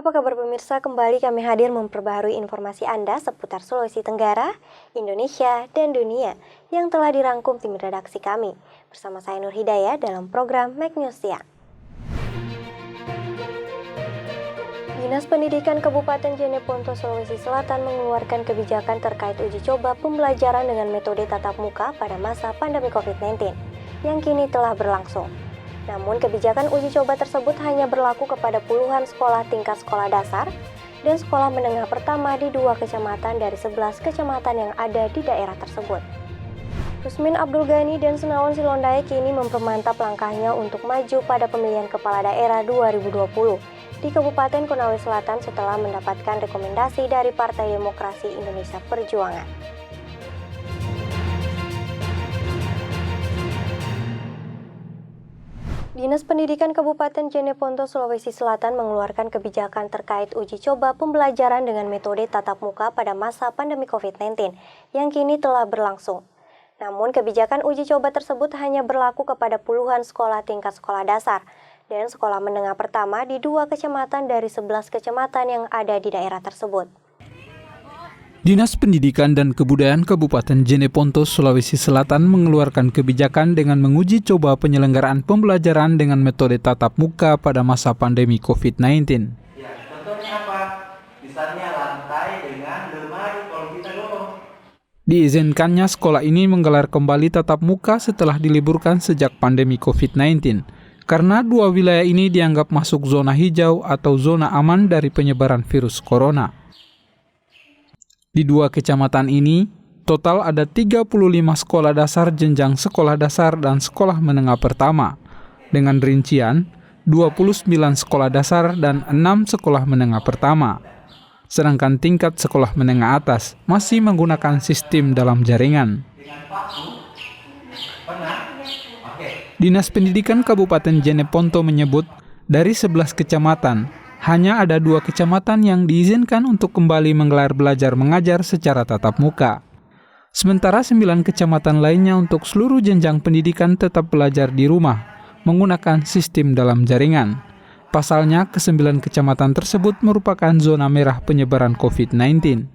Apa kabar pemirsa? Kembali kami hadir memperbaharui informasi Anda seputar Sulawesi Tenggara, Indonesia, dan dunia yang telah dirangkum tim redaksi kami. Bersama saya Nur Hidayah dalam program Make News Siang. Dinas Pendidikan Kabupaten Jeneponto, Sulawesi Selatan mengeluarkan kebijakan terkait uji coba pembelajaran dengan metode tatap muka pada masa pandemi COVID-19 yang kini telah berlangsung. Namun kebijakan uji coba tersebut hanya berlaku kepada puluhan sekolah tingkat sekolah dasar dan sekolah menengah pertama di 2 kecamatan dari 11 kecamatan yang ada di daerah tersebut. Rusmin Abdul Ghani dan Senawan Silondai kini mempermantap langkahnya untuk maju pada pemilihan kepala daerah 2020 di Kabupaten Konawe Selatan setelah mendapatkan rekomendasi dari Partai Demokrasi Indonesia Perjuangan. Dinas Pendidikan Kabupaten Jeneponto, Sulawesi Selatan mengeluarkan kebijakan terkait uji coba pembelajaran dengan metode tatap muka pada masa pandemi COVID-19 yang kini telah berlangsung. Namun kebijakan uji coba tersebut hanya berlaku kepada puluhan sekolah tingkat sekolah dasar dan sekolah menengah pertama di 2 kecamatan dari 11 kecamatan yang ada di daerah tersebut. Dinas Pendidikan dan Kebudayaan Kabupaten Jeneponto, Sulawesi Selatan mengeluarkan kebijakan dengan menguji coba penyelenggaraan pembelajaran dengan metode tatap muka pada masa pandemi COVID-19. Ya, contohnya apa? Misalnya lantai dengan lemari kalau kita dorong. Diizinkannya sekolah ini menggelar kembali tatap muka setelah diliburkan sejak pandemi COVID-19, karena 2 wilayah ini dianggap masuk zona hijau atau zona aman dari penyebaran virus corona. Di 2 kecamatan ini, total ada 35 sekolah dasar jenjang sekolah dasar dan sekolah menengah pertama, dengan rincian 29 sekolah dasar dan 6 sekolah menengah pertama. Sedangkan tingkat sekolah menengah atas masih menggunakan sistem dalam jaringan. Dinas Pendidikan Kabupaten Jeneponto menyebut, dari 11 kecamatan, hanya ada 2 kecamatan yang diizinkan untuk kembali menggelar belajar mengajar secara tatap muka. Sementara 9 kecamatan lainnya untuk seluruh jenjang pendidikan tetap belajar di rumah, menggunakan sistem dalam jaringan. Pasalnya, ke-9 kecamatan tersebut merupakan zona merah penyebaran COVID-19.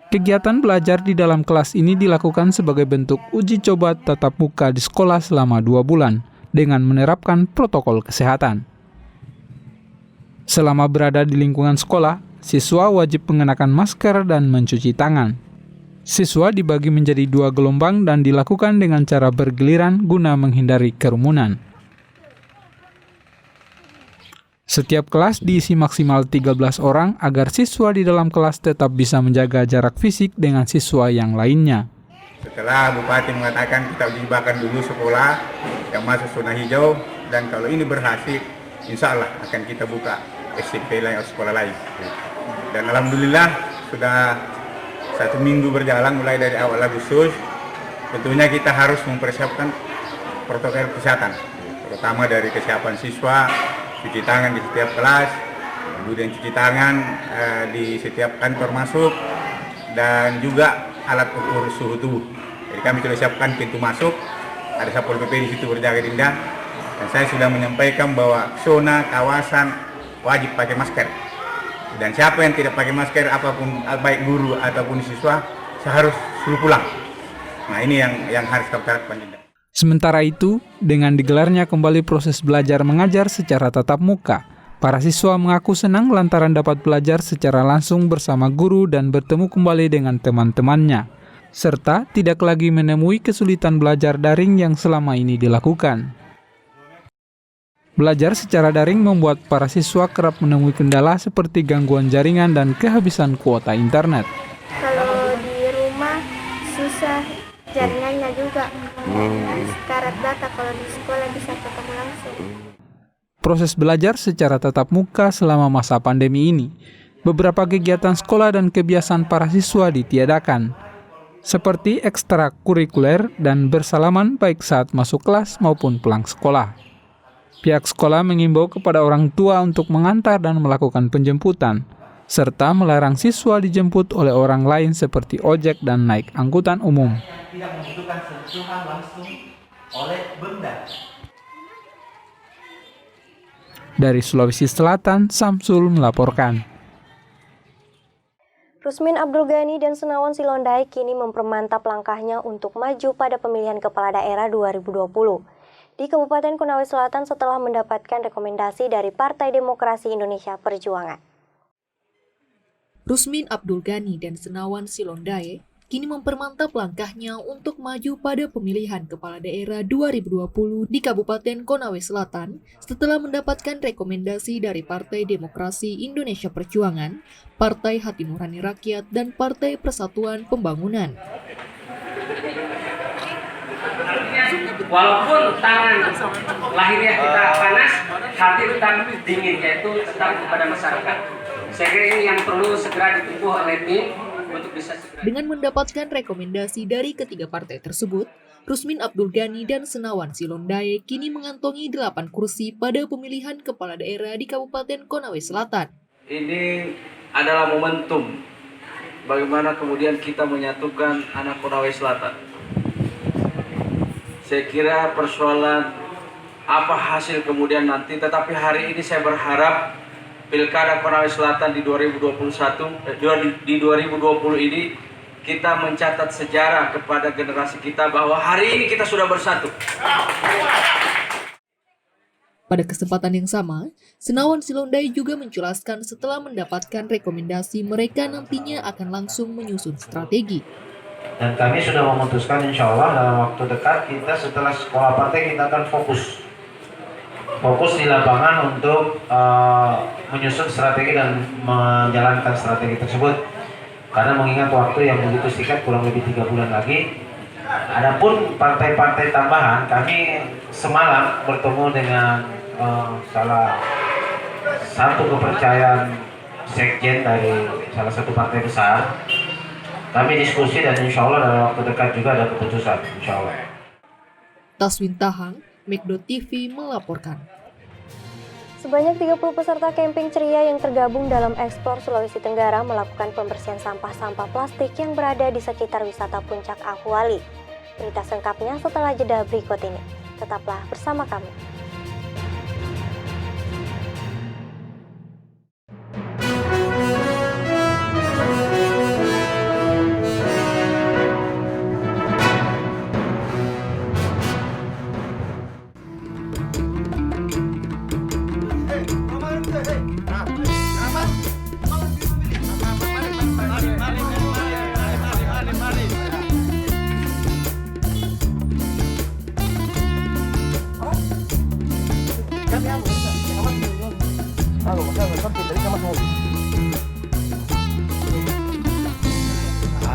Kegiatan belajar di dalam kelas ini dilakukan sebagai bentuk uji coba tatap muka di sekolah selama 2 bulan, dengan menerapkan protokol kesehatan. Selama berada di lingkungan sekolah, siswa wajib mengenakan masker dan mencuci tangan. Siswa dibagi menjadi 2 gelombang dan dilakukan dengan cara bergiliran guna menghindari kerumunan. Setiap kelas diisi maksimal 13 orang agar siswa di dalam kelas tetap bisa menjaga jarak fisik dengan siswa yang lainnya. Setelah Bupati mengatakan kita uji cobakan dulu sekolah yang masuk zona hijau, dan kalau ini berhasil, insya Allah akan kita buka SMP lain atau sekolah lain. Dan alhamdulillah sudah 1 minggu berjalan mulai dari awal Agustus. Tentunya kita harus mempersiapkan protokol kesehatan, terutama dari kesiapan siswa, cuci tangan di setiap kelas, kemudian cuci tangan di setiap kantor masuk, dan juga alat ukur suhu tubuh. Jadi kami sudah siapkan pintu masuk, ada Satpol PP di situ berjaga dinda. Dan saya sudah menyampaikan bahwa zona kawasan wajib pakai masker. Dan siapa yang tidak pakai masker, apapun baik guru ataupun siswa, harus suruh pulang. Nah, ini yang harus kita lakukan. Sementara itu, dengan digelarnya kembali proses belajar mengajar secara tatap muka, para siswa mengaku senang lantaran dapat belajar secara langsung bersama guru dan bertemu kembali dengan teman-temannya, serta tidak lagi menemui kesulitan belajar daring yang selama ini dilakukan. Belajar secara daring membuat para siswa kerap menemui kendala seperti gangguan jaringan dan kehabisan kuota internet. Kalau di rumah susah jaringannya juga. Karat data, kalau di sekolah bisa ketemu langsung. Proses belajar secara tatap muka selama masa pandemi ini, beberapa kegiatan sekolah dan kebiasaan para siswa ditiadakan, seperti ekstrakurikuler dan bersalaman baik saat masuk kelas maupun pulang sekolah. Pihak sekolah mengimbau kepada orang tua untuk mengantar dan melakukan penjemputan, serta melarang siswa dijemput oleh orang lain seperti ojek dan naik angkutan umum. Tidak membutuhkan sentuhan langsung oleh benda. Dari Sulawesi Selatan, Samsul melaporkan. Rusmin Abdul Ghani dan Senawan Silondai kini mempermantap langkahnya untuk maju pada pemilihan kepala daerah 2020 di Kabupaten Konawe Selatan setelah mendapatkan rekomendasi dari Partai Demokrasi Indonesia Perjuangan. Rusmin Abdul Ghani dan Senawan Silondai kini mempermantap langkahnya untuk maju pada pemilihan kepala daerah 2020 di Kabupaten Konawe Selatan setelah mendapatkan rekomendasi dari Partai Demokrasi Indonesia Perjuangan, Partai Hati Nurani Rakyat, dan Partai Persatuan Pembangunan. Walaupun tangan lahirnya kita panas, hati tetap dingin, yaitu tetap kepada masyarakat. Saya kira ini yang perlu segera ditempuh oleh tim untuk bisa segera. Dengan mendapatkan rekomendasi dari ketiga partai tersebut, Rusmin Abdul Ghani dan Senawan Silondai kini mengantongi 8 kursi pada pemilihan kepala daerah di Kabupaten Konawe Selatan. Ini adalah momentum bagaimana kemudian kita menyatukan anak Konawe Selatan. Saya kira persoalan apa hasil kemudian nanti, tetapi hari ini saya berharap Pilkada Konawe Selatan di 2020 ini kita mencatat sejarah kepada generasi kita bahwa hari ini kita sudah bersatu. Pada kesempatan yang sama, Senawan Silondai juga menjelaskan setelah mendapatkan rekomendasi mereka nantinya akan langsung menyusun strategi. Dan kami sudah memutuskan insya Allah dalam waktu dekat kita setelah sekolah partai kita akan fokus di lapangan untuk menyusun strategi dan menjalankan strategi tersebut. Karena mengingat waktu yang begitu singkat, kurang lebih 3 bulan lagi. Adapun partai-partai tambahan, kami semalam bertemu dengan salah satu kepercayaan sekjen dari salah satu partai besar. Kami diskusi dan insya Allah dalam waktu dekat juga ada keputusan, insya Allah. Taswin Tahang, Mekdo TV melaporkan. Sebanyak 30 peserta camping ceria yang tergabung dalam Explore Sulawesi Tenggara melakukan pembersihan sampah-sampah plastik yang berada di sekitar wisata Puncak Akuali. Berita selengkapnya setelah jeda berikut ini. Tetaplah bersama kami.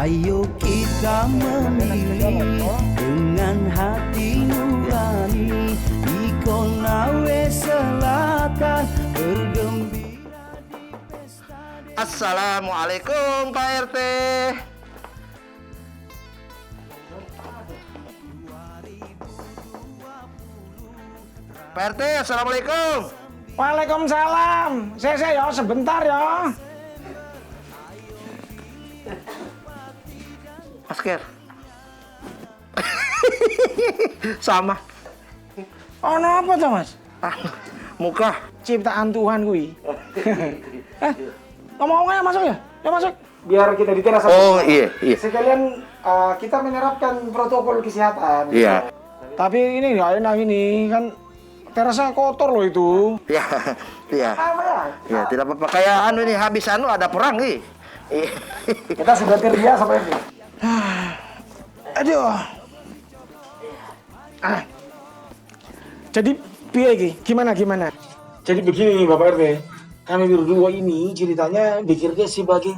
Ayo kita memilih dengan hati nurani di Konawe Selatan bergembira di pesta. Assalamualaikum Pak RT. Pak RT, assalamualaikum. Waalaikumsalam. Saya ya sebentar ya. Masker. Sama. Oh, apa tuh Mas? Muka. Ciptaan Tuhan kui. Ngomong-ngomongnya masuk ya? Ya masuk. Biar kita di teras. Oh iya. Sekalian kita menerapkan protokol kesehatan. Iya. Tapi ini nggak enak ini kan terasnya kotor loh itu. Iya. Apa ya? Ya tidak apa-apa. Kayak ini habis ada perang nih. Kita sudah terbiasa Pak RT. Aduh. Jadi piye gimana? Jadi begini Bapak RT, kami berdua ini ceritanya bekerja sebagai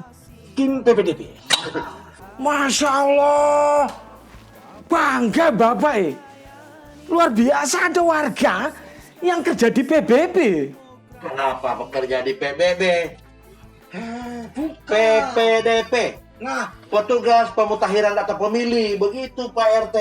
tim PPDB. Masya Allah, bangga Bapak luar biasa ada warga yang kerja di PBB. Kenapa bekerja di PBB? PPDP. Nah, petugas pemutakhiran data pemilih, begitu Pak RT.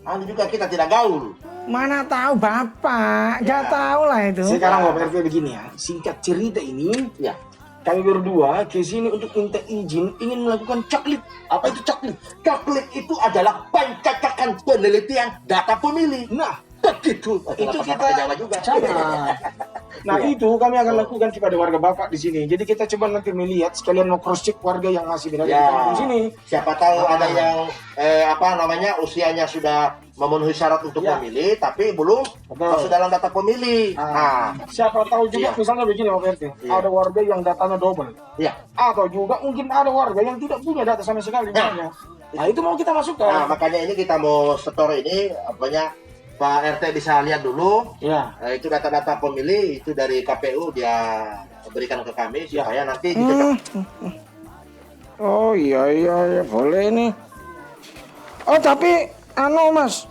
Anu juga kita tidak gaul. Mana tahu Bapak, nggak tahu lah itu. Sekarang Bapak RT begini ya, singkat cerita ini, ya kami berdua ke sini untuk minta izin ingin melakukan coklit. Apa itu coklit? Coklit itu adalah pencocokan penelitian data pemilih. Nah, begitu. Itu kita Jawa juga. Nah itu kami akan lakukan kepada warga Bapak di sini. Jadi kita coba nanti melihat sekalian mau cross check warga yang masih berada di kampung sini. Siapa tahu ada yang usianya sudah memenuhi syarat untuk memilih, tapi belum masuk dalam data pemilih. Siapa tahu juga misalnya begini Pak RT, ada warga yang datanya double. Atau juga mungkin ada warga yang tidak punya data sama sekali. Nah itu mau kita masukkan. Nah makanya ini kita mau setor ini Pak RT bisa lihat dulu. Itu data-data pemilih itu dari KPU dia berikan ke kami supaya nanti dicocok. Oh iya boleh nih. Oh tapi Mas,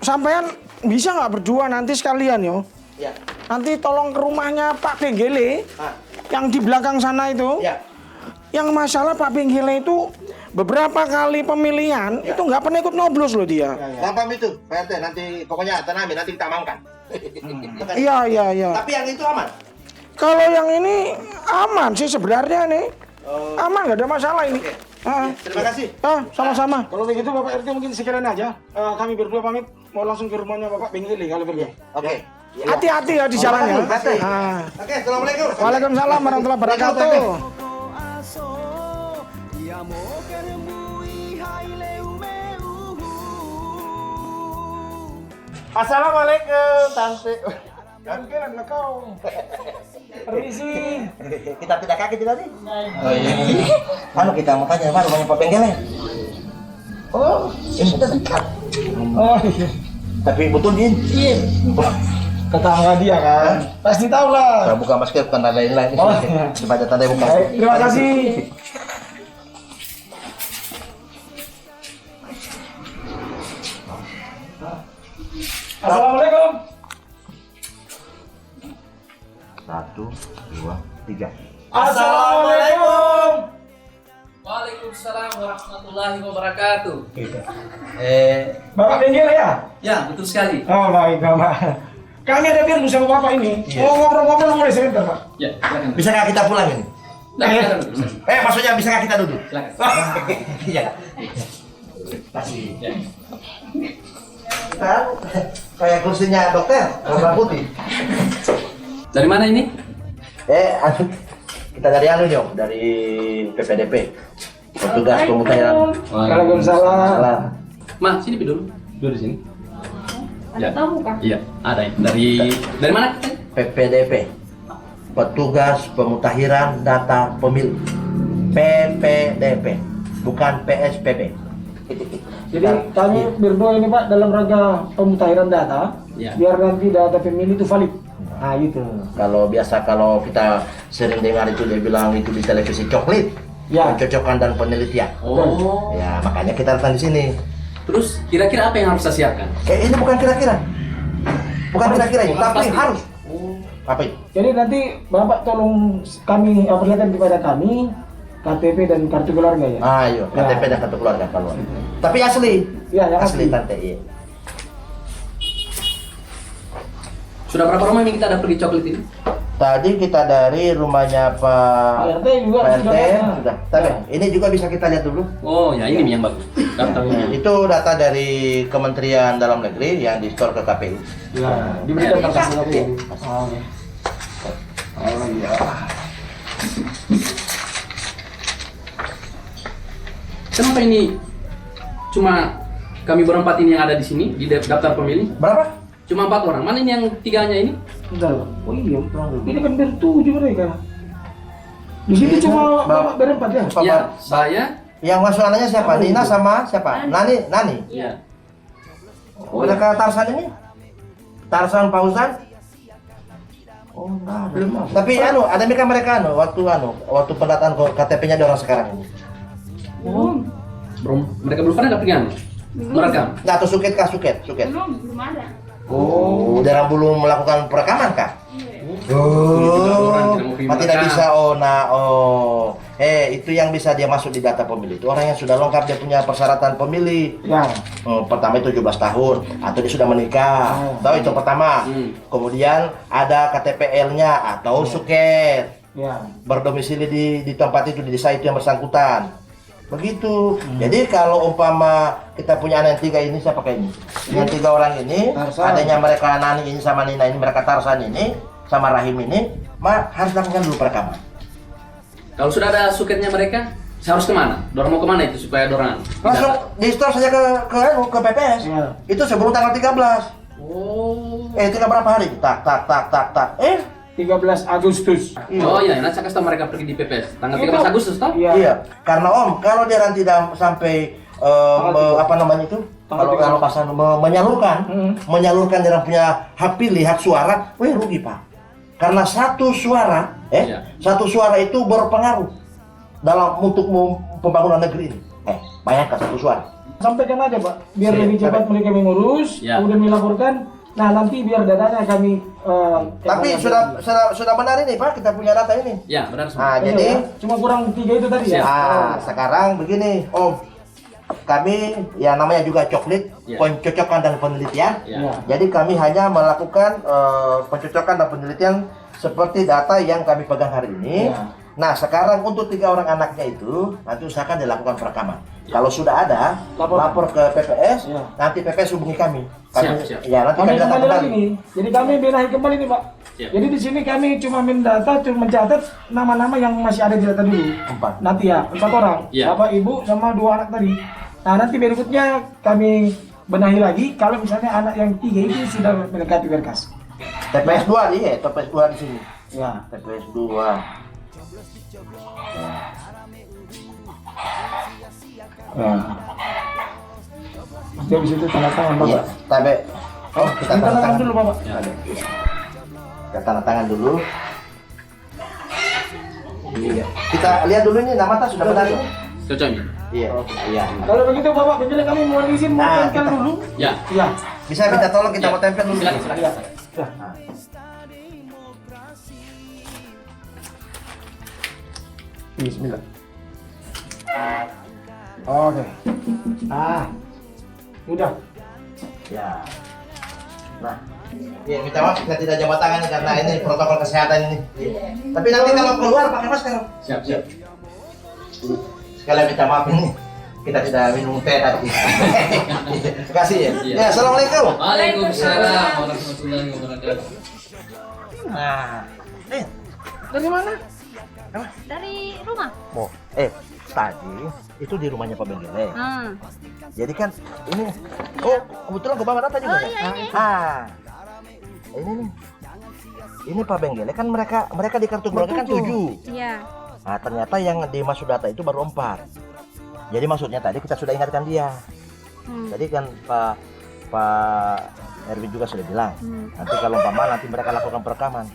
sampean bisa nggak berdua nanti sekalian yo? Nanti tolong ke rumahnya Pak Penggele yang di belakang sana itu. Yang masalah Pak Penggele itu beberapa kali pemilihan itu nggak pernah ikut nyoblos loh dia. Gampang itu, Pak RT nanti pokoknya tanami nanti kita amankan. Iya. Tapi yang itu aman? Kalau yang ini aman sih sebenarnya nih. Aman nggak ada masalah ini. Terima kasih. Sama-sama. Kalau begitu Bapak RT mungkin sekalian aja. Kami berdua pamit mau langsung ke rumahnya Bapak Penggele kalau pergi. Oke. Hati-hati ya di jalannya. Oke, assalamualaikum. Waalaikumsalam warahmatullahi wabarakatuh. Assalamualaikum, Tante. Gantian lah kau. Permisi. Kita tidak kaget tadi. Oh iya. Kita mau tanya Pak rumahnya Pak Penggele. Oh, ini sudah dekat. Oh iya. Tapi betul Jin. Iya. Tetangga dia kan. Pasti tahu lah. Saya buka masker bukan tanda lain. Oh iya. Dibaca tanda bukan. Terima kasih. Assalamualaikum. 1, 2, 3. Assalamualaikum. Waalaikumsalam warahmatullahi wabarakatuh. Bapak Penggele ya? Ya, betul sekali. Oh baik Bapak. Kami ada biar sama Bapak ini. Mau ngobrol-ngobrol boleh sebentar Pak? Ya, silakan. Bisakah kita pulang ini? Maksudnya bisakah kita duduk? Silakan. Iya. Kasih. Kayak kursinya dokter, warna putih. Dari mana ini? Kita dari dari PPDP. Petugas pemutahiran. Waalaikumsalam. Ma, sini dulu. Duduk di sini. Ada tamu kah? Iya, ada. Dari mana? PPDP. Petugas Pemutahiran Data Pemilih. PPDP, bukan PSPP. Jadi kami berdua ini Pak dalam rangka pemutahiran data, biar nanti data pemilih itu valid. Nah itu. Kalau kita sering dengar itu dia bilang itu di televisi coklit, pencocokan dan penelitian. Oh. Ya makanya kita datang di sini. Terus kira-kira apa yang harus saya siapkan? Ini bukan kira-kira, tapi harus. Apa itu? Jadi nanti Bapak tolong kami perlihatkan kepada kami KTP dan kartu keluarga ya. Ayo, KTP dan kartu keluarga kalau. Tapi asli. Iya, yang asli Tante. Iya. Sudah berapa rumah ini kita ada pergi coklit ini? Tadi kita dari rumahnya Pak RT juga sudah. Tapi ini juga bisa kita lihat dulu. Oh, ya ini yang bagus. Daftarnya. Itu data dari Kementerian Dalam Negeri yang di-store ke KPU. Ya, diberikan ke KPU. Oh iya. Kenapa ini cuma kami berempat ini yang ada di sini di daftar pemilih? Berapa? Cuma 4 orang. Mana ini yang 3-nya ini? Bentar. Oh iya, ini kan bertujuh mereka. Di sini cuma berempat ya? Ya, saya. Yang masuk anaknya siapa? Nina sama siapa? Nani? Iya. Udah ke Tarsan ini? Tarsan Pausan? Oh enggak, belum. Tapi ada mereka waktu pendataan KTP-nya di orang sekarang ini. Belum. Mereka belum pernah pergi merekam. Nggak, atau suket. Belum ada. Oh, dalam belum melakukan perekaman kah? Tidak bisa. Itu yang bisa dia masuk di data pemilih. Itu orang yang sudah lengkap dia punya persyaratan pemilih. Ya. Pertama itu 17 tahun atau dia sudah menikah. Tahu itu pertama. Kemudian ada KTPL-nya atau suket. Ya. Berdomisili di tempat itu, di desa itu yang bersangkutan. Begitu. Jadi kalau umpama kita punya anak yang 3 ini, saya pakai ini. Yang 3 orang ini, adanya mereka Nani ini sama Nina ini, mereka Tarsan ini, sama Rahim ini, harus lakukan dulu perekaman. Kalau sudah ada suketnya mereka, saya harus kemana? Dorang mau kemana itu supaya dorang? Langsung di store saja ke PPS. Itu sebelum tanggal 13. Oh. Tinggal berapa hari? Tak. 13 Agustus. Oh iya, nanti saya kasih tahu mereka pergi di PPS tanggal 13 Agustus toh? Iya. Karena Om, kalau dia nanti sampai apa namanya itu? Kalau pasal menyalurkan dia punya hak pilih, hak suara, rugi Pak. Karena satu suara itu berpengaruh dalam untuk pembangunan negeri ini. Bayangkan satu suara. Sampaikan aja Pak, biar lebih cepat mereka mengurus, kemudian melaporkan. Nah nanti biar datanya kami. Tapi sudah benar ini Pak, kita punya data ini. Ya benar. Jadi cuma kurang 3 itu tadi ya. Sekarang begini Om, kami yang namanya juga coklit, pencocokan dan penelitian. Jadi kami hanya melakukan pencocokan dan penelitian seperti data yang kami pegang hari ini. Nah sekarang untuk 3 orang anaknya itu nanti usahakan dilakukan perekaman. Kalau sudah ada, lapor ke PPS, nanti PPS hubungi kami. Nanti kami kembali lagi nih. Jadi kami benahi kembali nih Pak. Jadi di sini kami cuma mendata, cuma mencatat nama-nama yang masih ada di data dulu. 4. Nanti 4 orang, bapak, ibu, sama 2 anak tadi. Nah nanti berikutnya kami benahi lagi. Kalau misalnya anak yang 3 itu sudah melengkapi berkas. TPS 2 nih, TPS 2 di sini. Ya, TPS 2. Nanti habis itu tanda tangan Bapak. Tapi kita tanda tangan dulu Bapak. Kita tanda tangan dulu. Kita lihat dulu ini nama sudah benar ini. Cocok. Iya. Kalau begitu Bapak, bila kami mohon izin mau tempel dulu. Ya. Bisa minta tolong kita mau tempel dulu. Silakan. Bismillah. Oke. Udah. Ya. Nah, minta maaf kita tidak jabat tangan nih, karena ini protokol kesehatan ini. Tapi nanti kalau keluar pakai masker. Siap. Sekalian minta maaf ini. Kita tidak minum teh tadi. Terima kasih ya. Ya, assalamualaikum. Waalaikumsalam warahmatullahi wabarakatuh. Nah, Dari mana? Dari rumah. Tadi itu di rumahnya Pak Benggele. Jadi kan ini, kebetulan gue bawa data juga. Ini nih. Ini Pak Benggele kan mereka di kartu keluarga kan 7. Iya. Nah ternyata yang dimasuk data itu baru 4. Jadi maksudnya tadi kita sudah ingatkan dia. Jadi kan Pak Erwin juga sudah bilang, nanti kalau nanti mereka lakukan perekaman.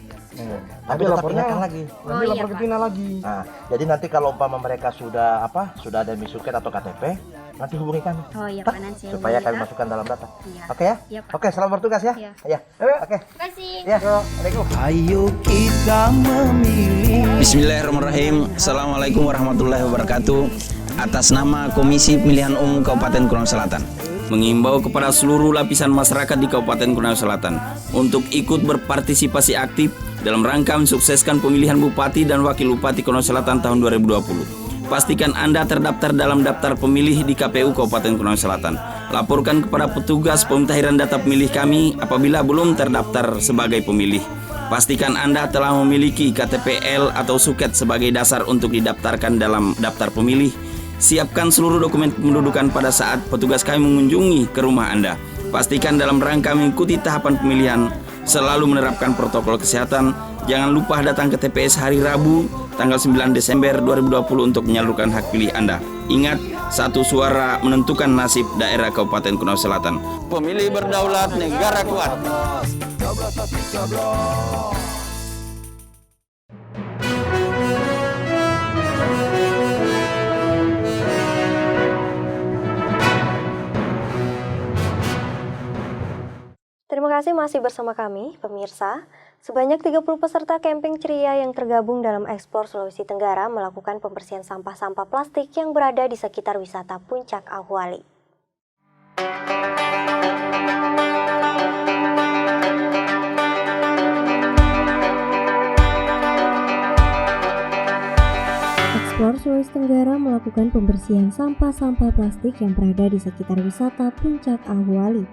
Tapi tetap ingatkan lagi. Nanti lapor ke Tina lagi. Nah, jadi nanti kalau mereka sudah ada misuket atau KTP, nanti hubungi kami. Oh iya Pak, nanti supaya kami masukkan dalam data. Iya. Oke ya? Iya, Pak. Oke, selamat bertugas ya. Iya. Oke. Terima kasih. Ya. Assalamualaikum. Ayo kita memilih. Bismillahirrahmanirrahim. Assalamualaikum warahmatullahi wabarakatuh. Atas nama Komisi Pemilihan Umum Kabupaten Konawe Selatan, mengimbau kepada seluruh lapisan masyarakat di Kabupaten Konawe Selatan untuk ikut berpartisipasi aktif dalam rangka mensukseskan pemilihan Bupati dan Wakil Bupati Konawe Selatan tahun 2020. Pastikan Anda terdaftar dalam daftar pemilih di KPU Kabupaten Konawe Selatan. Laporkan kepada petugas pemutahiran data pemilih kami apabila belum terdaftar sebagai pemilih. Pastikan Anda telah memiliki KTP-L atau suket sebagai dasar untuk didaftarkan dalam daftar pemilih. Siapkan seluruh dokumen kependudukan pada saat petugas kami mengunjungi ke rumah Anda. Pastikan dalam rangka mengikuti tahapan pemilihan selalu menerapkan protokol kesehatan. Jangan lupa datang ke TPS hari Rabu tanggal 9 Desember 2020 untuk menyalurkan hak pilih Anda. Ingat, satu suara menentukan nasib daerah Kabupaten Konawe Selatan. Pemilih berdaulat, negara kuat. Terima kasih masih bersama kami, pemirsa. Sebanyak 30 peserta camping ceria yang tergabung dalam Explore Sulawesi Tenggara melakukan pembersihan sampah-sampah plastik yang berada di sekitar wisata Puncak Ahuali. Explore Sulawesi Tenggara melakukan pembersihan sampah-sampah plastik yang berada di sekitar wisata Puncak Ahwali.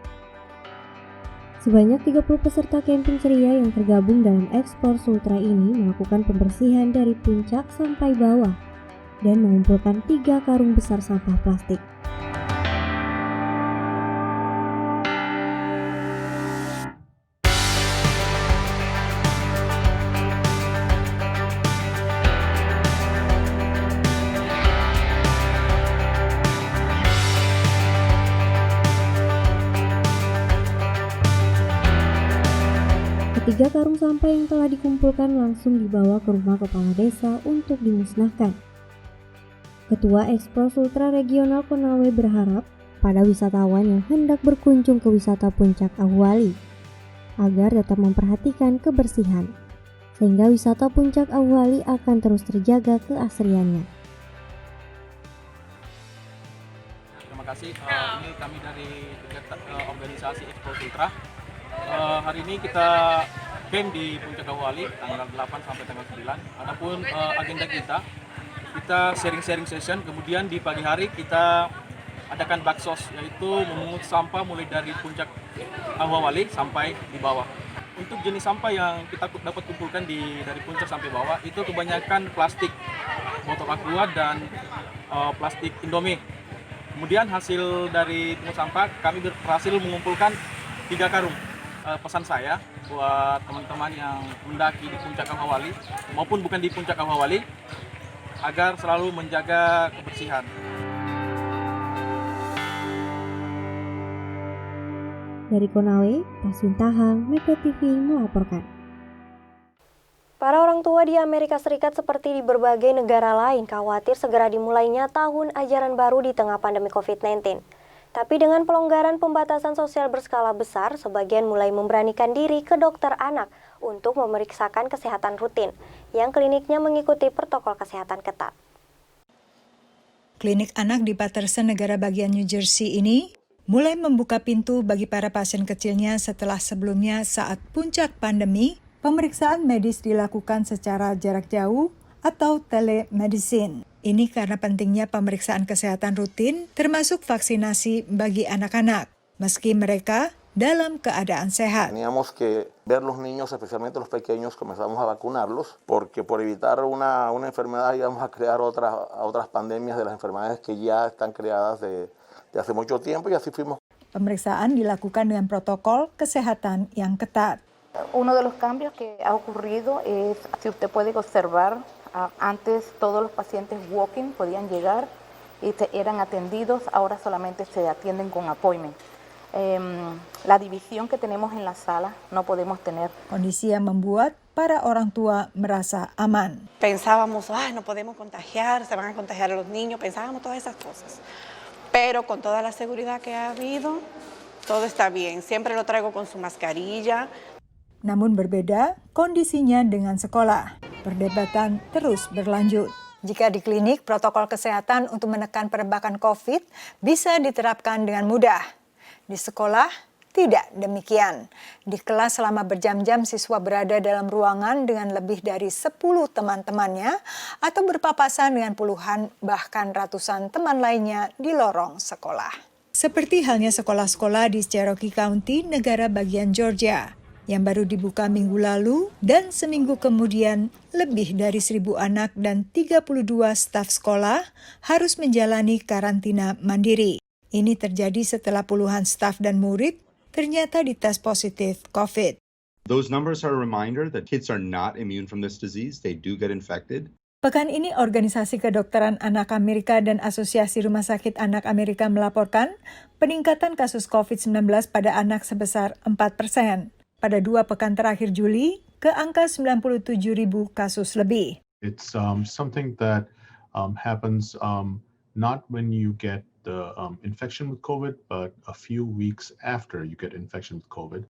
Sebanyak 30 peserta camping ceria yang tergabung dalam Explore Sultra ini melakukan pembersihan dari puncak sampai bawah dan mengumpulkan 3 karung besar sampah plastik. Ketiga karung sampah yang telah dikumpulkan langsung dibawa ke rumah kepala desa untuk dimusnahkan. Ketua Explore Sultra Regional Konawe berharap pada wisatawan yang hendak berkunjung ke wisata Puncak Ahwali agar tetap memperhatikan kebersihan, sehingga wisata Puncak Ahwali akan terus terjaga keasriannya. Terima kasih. Ini kami dari organisasi Explore Sultra. Hari ini kita camp di Puncak Ahwali tanggal 8 sampai tanggal 9. Adapun agenda kita sharing-sharing session, kemudian di pagi hari kita adakan baksos, yaitu memungut sampah mulai dari Puncak Ahwali sampai di bawah. Untuk jenis sampah yang kita dapat kumpulkan dari puncak sampai bawah itu kebanyakan plastik, botol aqua dan plastik Indomie. Kemudian hasil dari pungut sampah kami berhasil mengumpulkan 3 karung. Pesan saya buat teman-teman yang mendaki di Puncak Ahwali maupun bukan di Puncak Ahwali agar selalu menjaga kebersihan. Dari Konawe, Paswin Tahang, Metro TV melaporkan. Para orang tua di Amerika Serikat seperti di berbagai negara lain khawatir segera dimulainya tahun ajaran baru di tengah pandemi COVID-19. Tapi dengan pelonggaran pembatasan sosial berskala besar, sebagian mulai memberanikan diri ke dokter anak untuk memeriksakan kesehatan rutin, yang kliniknya mengikuti protokol kesehatan ketat. Klinik anak di Paterson, negara bagian New Jersey ini mulai membuka pintu bagi para pasien kecilnya setelah sebelumnya saat puncak pandemi, pemeriksaan medis dilakukan secara jarak jauh atau telemedicine. Ini karena pentingnya pemeriksaan kesehatan rutin termasuk vaksinasi bagi anak-anak, meski mereka dalam keadaan sehat. Teníamos que ver los niños, especialmente los pequeños, comenzamos a vacunarlos, porque por evitar una enfermedad íbamos a crear otras pandemias de las enfermedades que ya están creadas de hace mucho tiempo, y así fuimos. Pemeriksaan dilakukan dengan protokol kesehatan yang ketat. Uno de los cambios que ha ocurrido es, si usted puede observar, antes todos los pacientes walk-in podían llegar y eran atendidos, ahora solamente se atienden con appointment. La división que tenemos en la sala no podemos tener. Kondisi yang membuat para orang tua merasa aman. Pensábamos, no podemos contagiar, se van a contagiar a los niños, pensábamos todas esas cosas. Pero con toda la seguridad que ha habido, todo está bien. Siempre lo traigo con su mascarilla. Namun berbeda kondisinya dengan sekolah. Perdebatan terus berlanjut. Jika di klinik, protokol kesehatan untuk menekan perebakan COVID bisa diterapkan dengan mudah. Di sekolah, tidak demikian. Di kelas selama berjam-jam siswa berada dalam ruangan dengan lebih dari 10 teman-temannya atau berpapasan dengan puluhan bahkan ratusan teman lainnya di lorong sekolah. Seperti halnya sekolah-sekolah di Cherokee County, negara bagian Georgia, yang baru dibuka minggu lalu dan seminggu kemudian lebih dari 1.000 anak dan 32 staf sekolah harus menjalani karantina mandiri. Ini terjadi setelah puluhan staf dan murid ternyata dites positif COVID. Those numbers are a reminder that kids are not immune from this disease. They do get infected. Pekan ini Organisasi Kedokteran Anak Amerika dan Asosiasi Rumah Sakit Anak Amerika melaporkan peningkatan kasus COVID-19 pada anak sebesar 4%. Pada 2 pekan terakhir Juli, ke angka 97.000 kasus lebih. It's something that happens not when you get the infection with COVID, but a few weeks after you get infection with COVID.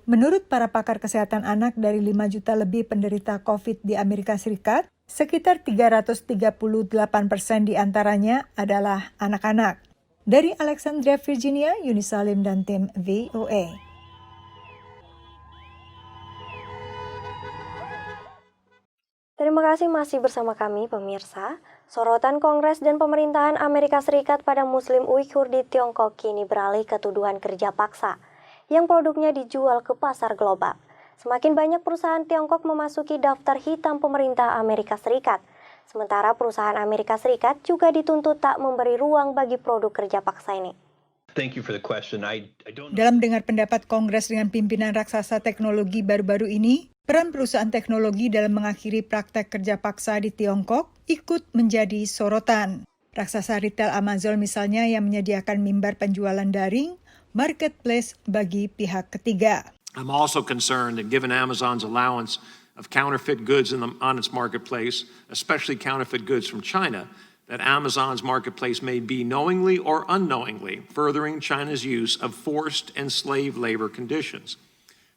Menurut para pakar kesehatan anak dari 5 juta lebih penderita COVID di Amerika Serikat, sekitar 338% di antaranya adalah anak-anak. Dari Alexandria, Virginia, Yuni Salim dan tim VOA. Terima kasih masih bersama kami pemirsa. Sorotan Kongres dan pemerintahan Amerika Serikat pada Muslim Uighur di Tiongkok kini beralih ke tuduhan kerja paksa yang produknya dijual ke pasar global. Semakin banyak perusahaan Tiongkok memasuki daftar hitam pemerintah Amerika Serikat. Sementara perusahaan Amerika Serikat juga dituntut tak memberi ruang bagi produk kerja paksa ini. Thank you for the question. I don't know. Dalam dengar pendapat Kongres dengan pimpinan raksasa teknologi baru-baru ini, peran perusahaan teknologi dalam mengakhiri praktek kerja paksa di Tiongkok ikut menjadi sorotan. Raksasa retail Amazon misalnya yang menyediakan mimbar penjualan daring, marketplace bagi pihak ketiga. I'm also concerned that given Amazon's allowance of counterfeit goods on its marketplace, especially counterfeit goods from China, that Amazon's marketplace may be knowingly or unknowingly furthering China's use of forced and slave labor conditions.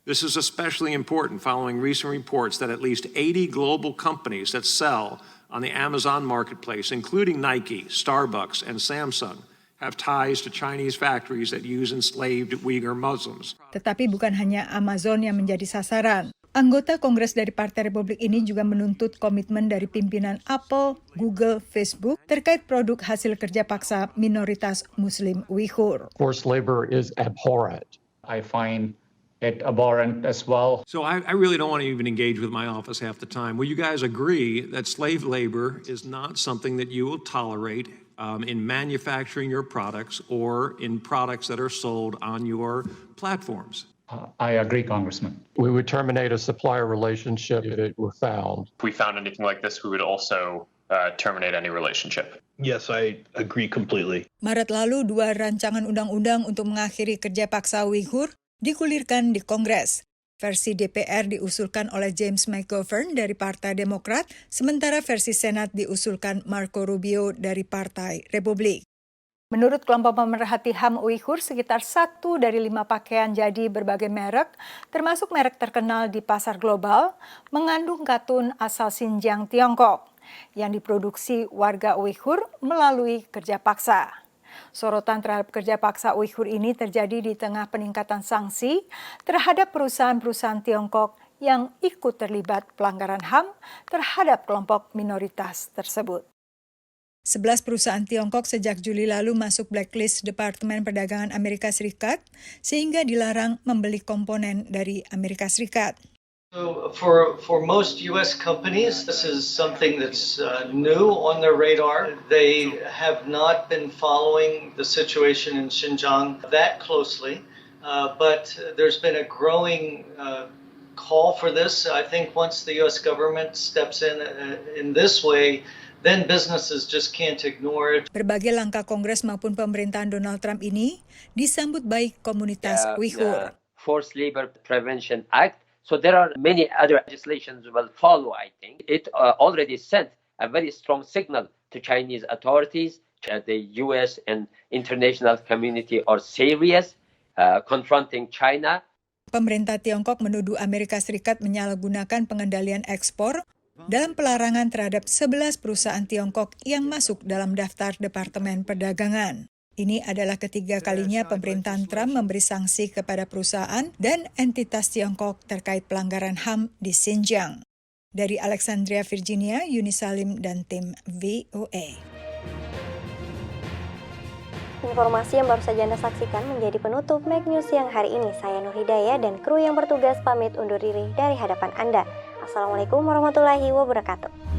This is especially important following recent reports that at least 80 global companies that sell on the Amazon marketplace, including Nike, Starbucks, and Samsung, have ties to Chinese factories that use enslaved Uyghur Muslims. Tetapi bukan hanya Amazon yang menjadi sasaran. Anggota Kongres dari Partai Republik ini juga menuntut komitmen dari pimpinan Apple, Google, Facebook terkait produk hasil kerja paksa minoritas Muslim Uighur. Forced labor is abhorrent. I find it abhorrent as well. So I really don't want to even engage with my office half the time. Will you guys agree that slave labor is not something that you will tolerate in manufacturing your products or in products that are sold on your platforms? I agree, Congressman. We would terminate a supplier relationship if it were found. If we found anything like this, we would also terminate any relationship. Yes, I agree completely. Maret lalu, 2 rancangan undang-undang untuk mengakhiri kerja paksa Uighur digulirkan di Kongres. Versi DPR diusulkan oleh James McGovern dari Partai Demokrat, sementara versi Senat diusulkan Marco Rubio dari Partai Republik. Menurut kelompok pemerhati HAM Uighur, sekitar 1 dari 5 pakaian jadi berbagai merek, termasuk merek terkenal di pasar global, mengandung katun asal Xinjiang, Tiongkok, yang diproduksi warga Uighur melalui kerja paksa. Sorotan terhadap kerja paksa Uighur ini terjadi di tengah peningkatan sanksi terhadap perusahaan-perusahaan Tiongkok yang ikut terlibat pelanggaran HAM terhadap kelompok minoritas tersebut. 11 perusahaan Tiongkok sejak Juli lalu masuk blacklist Departemen Perdagangan Amerika Serikat sehingga dilarang membeli komponen dari Amerika Serikat. So for most U.S. companies, this is something that's new on their radar. They have not been following the situation in Xinjiang that closely, but there's been a growing call for this. I think once the U.S. government steps in this way, then businesses just can't ignore it. Berbagai langkah Kongres maupun pemerintahan Donald Trump ini disambut baik komunitas Uighur. Forced Labor Prevention Act. So there are many other legislations will follow, I think. It already sent a very strong signal to Chinese authorities that the U.S. and international community are serious confronting China. Pemerintah Tiongkok menuduh Amerika Serikat menyalahgunakan pengendalian ekspor dalam pelarangan terhadap 11 perusahaan Tiongkok yang masuk dalam daftar Departemen Perdagangan. Ini adalah ketiga kalinya pemerintahan Trump memberi sanksi kepada perusahaan dan entitas Tiongkok terkait pelanggaran HAM di Xinjiang. Dari Alexandria, Virginia, Yuni Salim dan tim VOA. Informasi yang baru saja Anda saksikan menjadi penutup Make News siang hari ini. Saya Nur Hidayah dan kru yang bertugas pamit undur diri dari hadapan Anda. Assalamualaikum warahmatullahi wabarakatuh.